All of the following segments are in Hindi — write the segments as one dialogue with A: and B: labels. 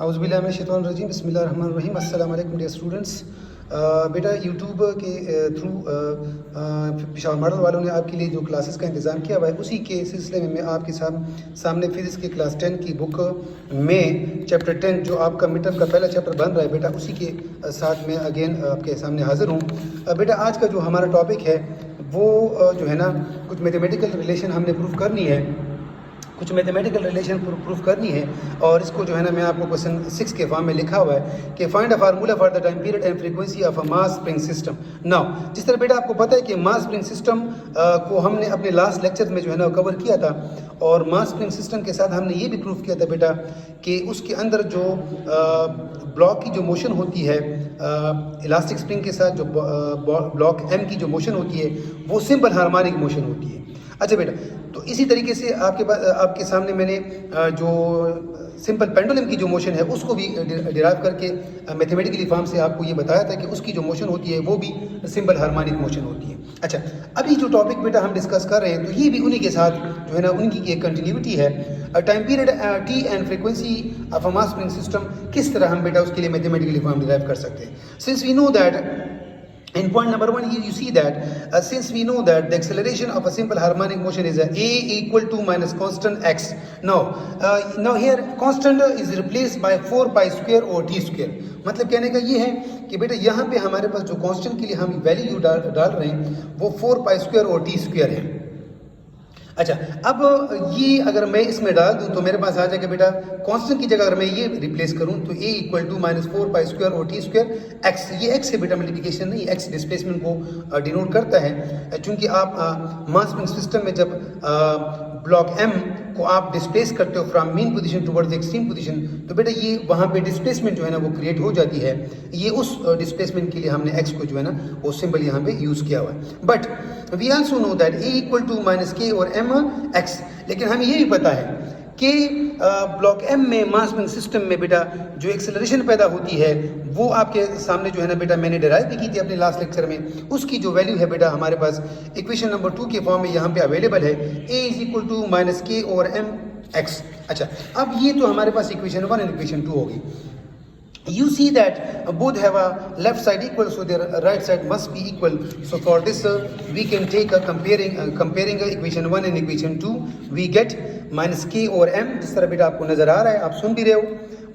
A: औज़ुबिल्लाहिमिनश्शैतानिर्रजीम बिस्मिल्लाहिर्रहमानिर्रहीम अस्सलाम वालेकुम डियर स्टूडेंट्स। बेटा यूट्यूब के थ्रू पेशावर मॉडल वालों ने आपके लिए जो क्लासेस का इंतज़ाम किया हुआ है, उसी के सिलसिले में मैं आपके सामने फिज़िक्स की क्लास 10 की बुक में चैप्टर 10 जो आपका मिड टर्म का पहला चैप्टर बन रहा है बेटा, उसी के साथ मैं अगेन आपके सामने हाज़िर हूँ। बेटा आज का जो हमारा टॉपिक है वो जो है ना, कुछ मैथमेटिकल रिलेशन हमने प्रूफ करनी है, कुछ मैथमेटिकल रिलेशन प्रूफ करनी है। और इसको जो है ना, मैं आपको क्वेश्चन 6 के फॉर्म में लिखा हुआ है कि find a formula for the time period and frequency of a mass spring system. Now जिस तरह बेटा आपको पता है कि मास स्प्रिंग सिस्टम को हमने अपने लास्ट लेक्चर में जो है ना कवर किया था, और मास स्प्रिंग सिस्टम के साथ हमने ये भी प्रूफ किया था बेटा कि उसके अंदर जो ब्लॉक की जो मोशन होती है इलास्टिक स्प्रिंग के साथ, जो ब्लॉक एम की जो मोशन होती है वो सिंपल हार्मोनिक मोशन होती है। अच्छा बेटा, तो इसी तरीके से आपके सामने मैंने जो सिंपल पेंडुलम की जो मोशन है उसको भी डिराइव करके मैथमेटिकली फॉर्म से आपको ये बताया था कि उसकी जो मोशन होती है वो भी सिंपल हार्मोनिक मोशन होती है। अच्छा, अभी जो टॉपिक बेटा हम डिस्कस कर रहे हैं तो ये भी उन्हीं के साथ जो है ना उनकी एक कंटिन्यूटी है। Time period T and frequency of a mass spring system, किस तरह हम बेटा उसके लिए मैथमेटिकली फॉर्म डिराइव कर सकते हैं। Since we know that in point number 1 you see that since we know that the acceleration of a simple harmonic motion is a equal to minus constant x. Now here constant is replaced by 4 pi square or t square। मतलब कहने का ये है कि बेटा यहाँ पे हमारे पास जो कांस्टेंट के लिए हम वैल्यू डाल रहे हैं वो 4 pi square और t square है। अच्छा, अब ये अगर मैं इसमें डाल दूं तो मेरे पास आ जाएगा बेटा कांस्टेंट की जगह अगर मैं ये रिप्लेस करूं तो a equal to minus 4 pi square और टी स्क्वायर एक्स। ये एक्स है बेटा, मल्टीप्लिकेशन नहीं, एक्स डिस्प्लेसमेंट को डिनोट करता है। चूंकि आप मास स्प्रिंग सिस्टम में जब ब्लॉक एम को आप डिस्प्लेस करते हो from mean position towards the extreme position, तो बेटा ये वहाँ पे डिस्प्लेसमेंट जो है ना वो क्रिएट हो जाती है। ये उस डिस्प्लेसमेंट के लिए हमने एक्स को जो है ना वो सिंबल यहाँ पे यूज़ किया हुआ है। But we also know that A equal to minus K और एम एक्स। लेकिन हमें ये भी पता है कि ब्लॉक एम में मास स्प्रिंग सिस्टम में बेटा जो एक्सेलरेशन पैदा होती है वो आपके सामने जो है ना बेटा मैंने डिराइव भी की थी अपने लास्ट लेक्चर में। उसकी जो वैल्यू है बेटा हमारे पास इक्वेशन नंबर 2 के फॉर्म में यहाँ पे अवेलेबल है, A is equal to minus K और एम एक्स। अच्छा, अब ये तो हमारे पास इक्वेशन 1 एंड इक्वेशन 2 होगी। You see that both have a left side equal, so their right side must be equal. So for this we can take a comparing equation 1 and equation 2, we get minus k और m। जिस तरह बेटा आपको नजर आ रहा है, आप सुन भी रहे हो,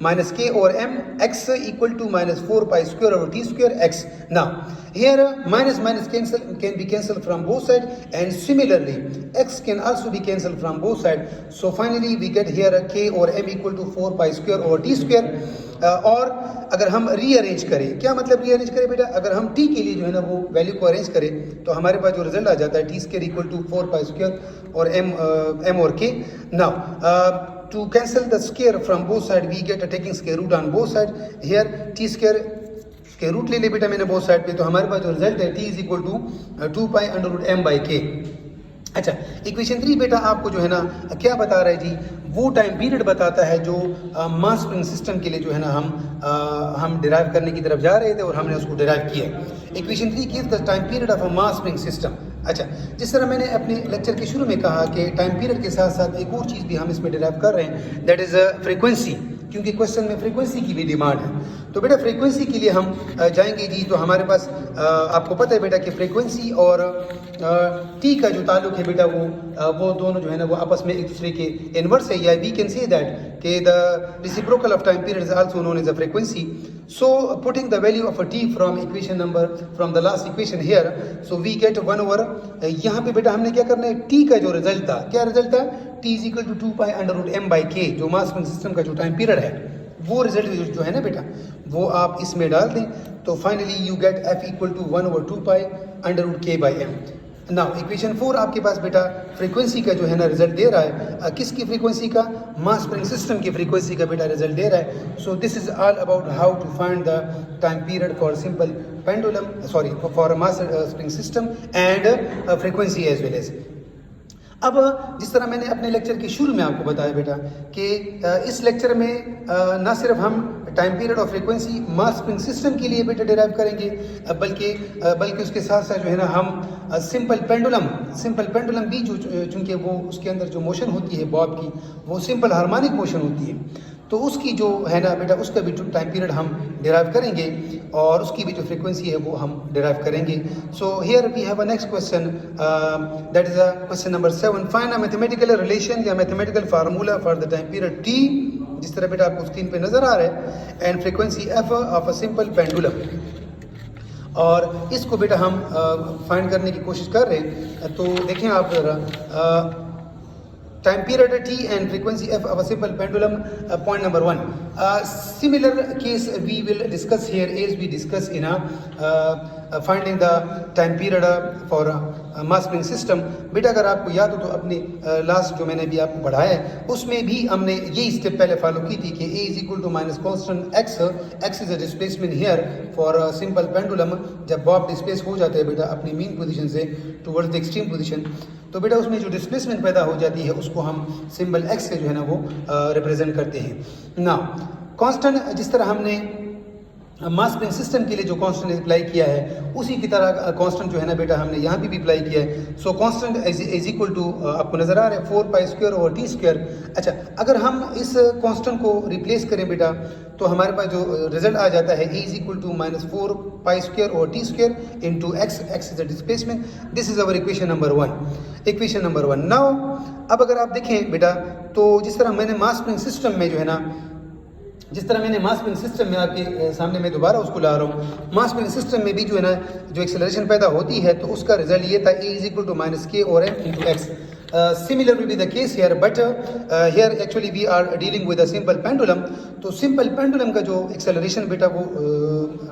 A: minus k और m x equal to minus 4 pi square over t square x। Now here minus can be cancelled from both sides, and similarly x can also be cancelled from both sides। So finally we get here k और m equal to 4 pi square over t square। और अगर हम रीअरेंज करें, क्या मतलब रीअरेंज करें बेटा, अगर हम t के लिए जो है ना वो वैल्यू को अरेंज करें तो हमारे पास जो रिजल्ट आ जाता है t square equal to 4 pi square और m और k। Now to cancel the square from both side we get a taking square root on both side। here t square square root ले बेटा मैंने बोथ साइड पे, तो हमारे पास जो रिजल्ट है t is equal to 2 pi under root m by k। अच्छा, इक्वेशन 3 बेटा आपको जो है ना क्या बता रहा है जी, वो टाइम पीरियड बताता है जो मास स्प्रिंग सिस्टम के लिए जो है ना हम डिराइव करने की तरफ जा रहे थे और हमने उसको डिराइव किया। इक्वेशन 3 की the time period of a mass spring system. अच्छा, जिस तरह मैंने अपने लेक्चर के शुरू में कहा कि टाइम पीरियड के साथ साथ एक और चीज़ भी हम इसमें डिराइव कर रहे हैं, दैट इज़ फ्रीक्वेंसी, क्योंकि क्वेश्चन में फ्रीक्वेंसी की भी डिमांड है। तो बेटा फ्रीक्वेंसी के लिए हम जाएंगे जी, तो हमारे पास आपको पता है बेटा कि फ्रीक्वेंसी और टी का जो ताल्लुक है बेटा वो दोनों जो है ना वो आपस में एक दूसरे के इनवर्स है, या वी कैन से दैट कि the reciprocal of time period is also known as a frequency. So putting the value of a t from equation number from the last equation here, so we get 1 over, यहाँ पे बेटा हमने क्या करना है, टी का जो रिजल्ट था, क्या रिजल्ट था, t is equal to 2 pi under root m by k, जो मास स्प्रिंग सिस्टम का जो टाइम पीरियड है वो रिजल्ट जो है ना बेटा वो आप इसमें डाल दें, तो finally you get f equal to 1 over 2 pi under root k by m। Now equation 4 आपके पास बेटा फ्रीक्वेंसी का जो है ना रिजल्ट दे रहा है, किसकी फ्रीक्वेंसी का, मास स्प्रिंग सिस्टम की फ्रीक्वेंसी का बेटा रिजल्ट दे रहा है। So this is all about how to find the time period for simple pendulum, sorry for mass spring system and frequency as well as. अब जिस तरह मैंने अपने लेक्चर के शुरू में आपको बताया बेटा कि इस लेक्चर में ना सिर्फ हम टाइम पीरियड और फ्रीक्वेंसी मास स्प्रिंग सिस्टम के लिए बेटा डिराइव करेंगे, बल्कि उसके साथ साथ जो है ना हम सिंपल पेंडुलम भी जो चूँकि वो उसके अंदर जो मोशन होती है बॉब की वो सिंपल हार्मोनिक मोशन होती है, तो उसकी जो है ना बेटा उसका भी टाइम पीरियड हम डिराइव करेंगे और उसकी भी जो फ्रीक्वेंसी है वो हम डिराइव करेंगे। So here we have a next question, that is a question number 7, find a mathematical relation या mathematical formula for the time period T, जिस तरह बेटा आपको स्क्रीन पे नजर आ रहा है, and frequency F of a simple pendulum. और इसको बेटा हम फाइंड करने की कोशिश कर रहे हैं। तो देखें आप जरा, time period t and frequency f of a simple pendulum, point number 1. Similar case we will discuss here as we discuss in finding the time period for mass spring system. बेटा अगर आपको याद हो तो अपने लास्ट जो मैंने भी आपको पढ़ाया है उसमें भी हमने यही स्टेप पहले फॉलो की थी कि a is equal to minus constant x is a displacement here for a simple pendulum। जब बॉब डिस्प्लेस हो जाता है बेटा अपनी मीन पोजीशन से टुवर्ड्स द एक्सट्रीम पोजीशन, तो बेटा उसमें जो डिस्प्लेसमेंट पैदा हो जाती है उसको हम सिंबल x से जो है ना वो रिप्रेजेंट करते हैं ना। कांस्टेंट जिस तरह हमने मास स्प्रिंग सिस्टम के लिए जो कांस्टेंट अप्लाई किया है उसी की तरह कांस्टेंट जो है ना बेटा हमने यहाँ भी अप्लाई किया है। So constant is equal to आपको नजर आ रहा है 4 pi square over T square. अच्छा, अगर हम इस कांस्टेंट को रिप्लेस करें बेटा तो हमारे पास जो रिजल्ट आ जाता है A is equal to -4 pi square over T square into x is the displacement. This is our equation number 1। Now अब अगर आप देखें बेटा तो जिस तरह मैंने मास स्प्रिंग सिस्टम में जो है ना मास स्प्रिंग सिस्टम में आपके सामने मैं दोबारा उसको ला रहा हूँ, मास स्प्रिंग सिस्टम में भी जो है ना जो एक्सेलरेशन पैदा होती है तो उसका रिजल्ट ये था ए इज इक्वल टू -k और m into x. Similar will be the case here, but here actually we are dealing with a simple pendulum। तो सिंपल पेंडुलम का जो एक्सेलरेशन बेटा वो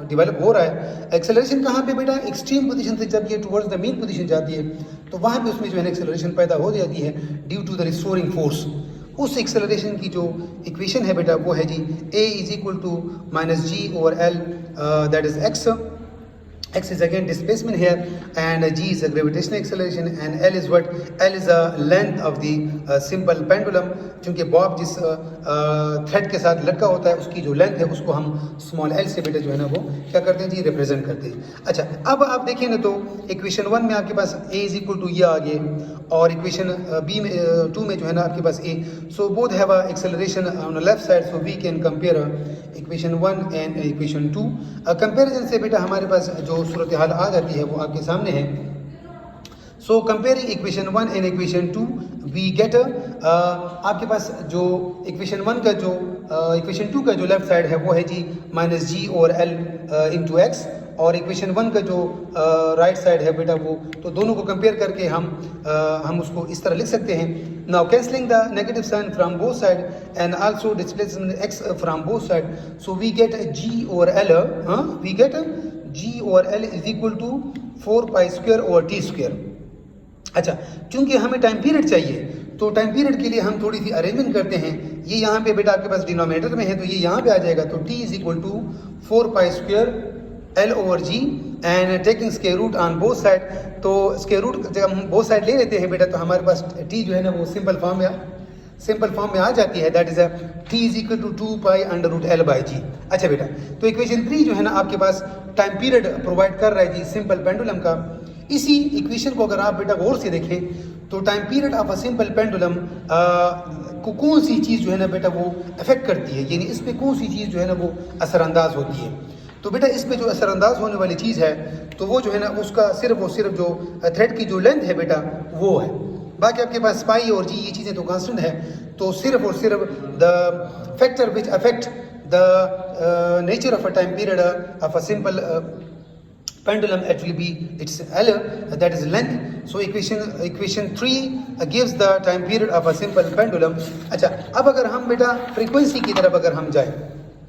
A: डेवलप हो रहा है। एक्सेलरेशन कहाँ पे बेटा? एक्सट्रीम पोजीशन से जब ये टुवर्ड्स द मीन पोजीशन जाती है तो वहाँ पे उसमें जो है ना एक्सेलरेशन पैदा हो जाती है due to the restoring force. उस एक्सेलरेशन की जो इक्वेशन है बेटा वो है जी a is equal to -g over l, that is x is again displacement here and g is a gravitational acceleration and l is what? L is the length of the simple pendulum। क्योंकि बॉब जिस थ्रेड के साथ लटका होता है उसकी जो लेंथ है उसको हम स्मॉल l से बेटा जो है ना वो क्या करते हैं जी रिप्रेजेंट करते हैं। अच्छा, अब आप देखिए ना तो इक्वेशन 1 में आपके पास a इज इक्वल टू ये आ गए और इक्वेशन b में 2 में जो है ना आपके पास a। सो both have a acceleration on the left side, so we can compare equation 1 and equation 2। Comparison से बेटा हमारे पास जो सूरत हाल आ जाती है वो आपके सामने है। So comparing equation 1 and equation 2 we get आपके पास जो इक्वेशन 1 का जो इक्वेशन 2 का जो लेफ्ट साइड है वो है जी -g over l into x, और इक्वेशन 1 का जो राइट साइड है बेटा वो, तो दोनों को कंपेयर करके हम उसको इस तरह लिख सकते हैं। Now cancelling the negative sign from both side and also displacement x from both side, so we get g over l, we get g over l is equal to 4 pi square over T square. अच्छा, क्योंकि हमें टाइम पीरियड चाहिए तो टाइम पीरियड के लिए हम थोड़ी सी अरेंजमेंट करते हैं। ये यहाँ पे बेटा आपके पास डिनोमिनेटर में है तो ये यहाँ पे आ जाएगा, तो t is equal to 4 pi square l over g and taking square root on both side. तो स्क्वायर रूट जब हम बोथ साइड ले लेते हैं बेटा तो हमारे पास t जो है ना वो सिंपल फॉर्म में आ जाती है, that is t is equal to 2 pi under root l by g. अच्छा बेटा, तो इक्वेशन 3 जो है ना आपके पास टाइम पीरियड प्रोवाइड कर रहा है जी सिंपल पेंडुलम का। इसी इक्वेशन को अगर आप बेटा गौर से देखें तो time period of a simple pendulum को कौन सी चीज़ जो है ना बेटा वो अफेक्ट करती है, यानी इस पे कौन सी चीज़ जो है ना वो असरअंदाज होती है। तो बेटा इस पे जो असरअंदाज होने वाली चीज़ है तो वो जो है ना उसका सिर्फ और सिर्फ जो थ्रेड की जो लेंथ है बेटा वो है। बाकी आपके पास पाई और जी ये चीज़ें तो कांस्टेंट है, तो सिर्फ और सिर्फ the factor which affect the nature of a time period of a simple pendulum actually be its L, that is length. So equation 3 gives the time period of a simple pendulum। अच्छा, अब अगर हम बेटा फ्रीक्वेंसी की तरफ अगर हम जाएं,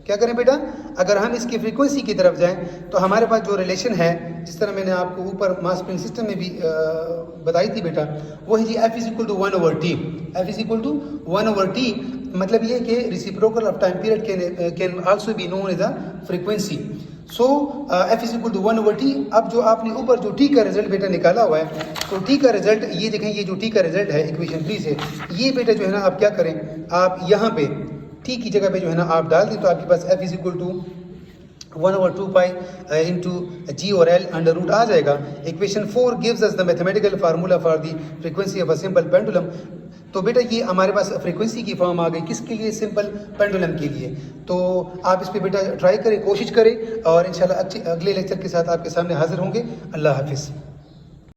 A: क्या करें बेटा, अगर हम इसकी फ्रीक्वेंसी की तरफ जाएं तो हमारे पास जो रिलेशन है जिस तरह मैंने आपको ऊपर मास स्प्रिंग सिस्टम में भी बताई थी बेटा वो है जी f is equal to 1 over t. f is equal to 1 over t मतलब ये कि reciprocal of time period can also be known as a frequency. So f is equal to 1 over t. अब जो आपने ऊपर जो t का रिजल्ट बेटा निकाला हुआ है तो t का रिजल्ट ये देखें, ये जो t का रिजल्ट है इक्वेशन 3 से, ये बेटा जो है ना आप क्या करें, आप यहाँ पे टी की जगह पे जो है ना आप डाल दें तो आपके पास f is equal to 1/2 pi into g और एल अंडर रूट आ जाएगा। Equation 4 gives us the mathematical formula for the frequency of a simple pendulum. तो बेटा ये हमारे पास फ्रीक्वेंसी की फॉर्म आ गई, किसके लिए? सिंपल पेंडुलम के लिए। तो आप इस पे बेटा ट्राई करें, कोशिश करें और इंशाल्लाह अगले लेक्चर के साथ आपके सामने हाजिर होंगे। अल्लाह हाफिज़।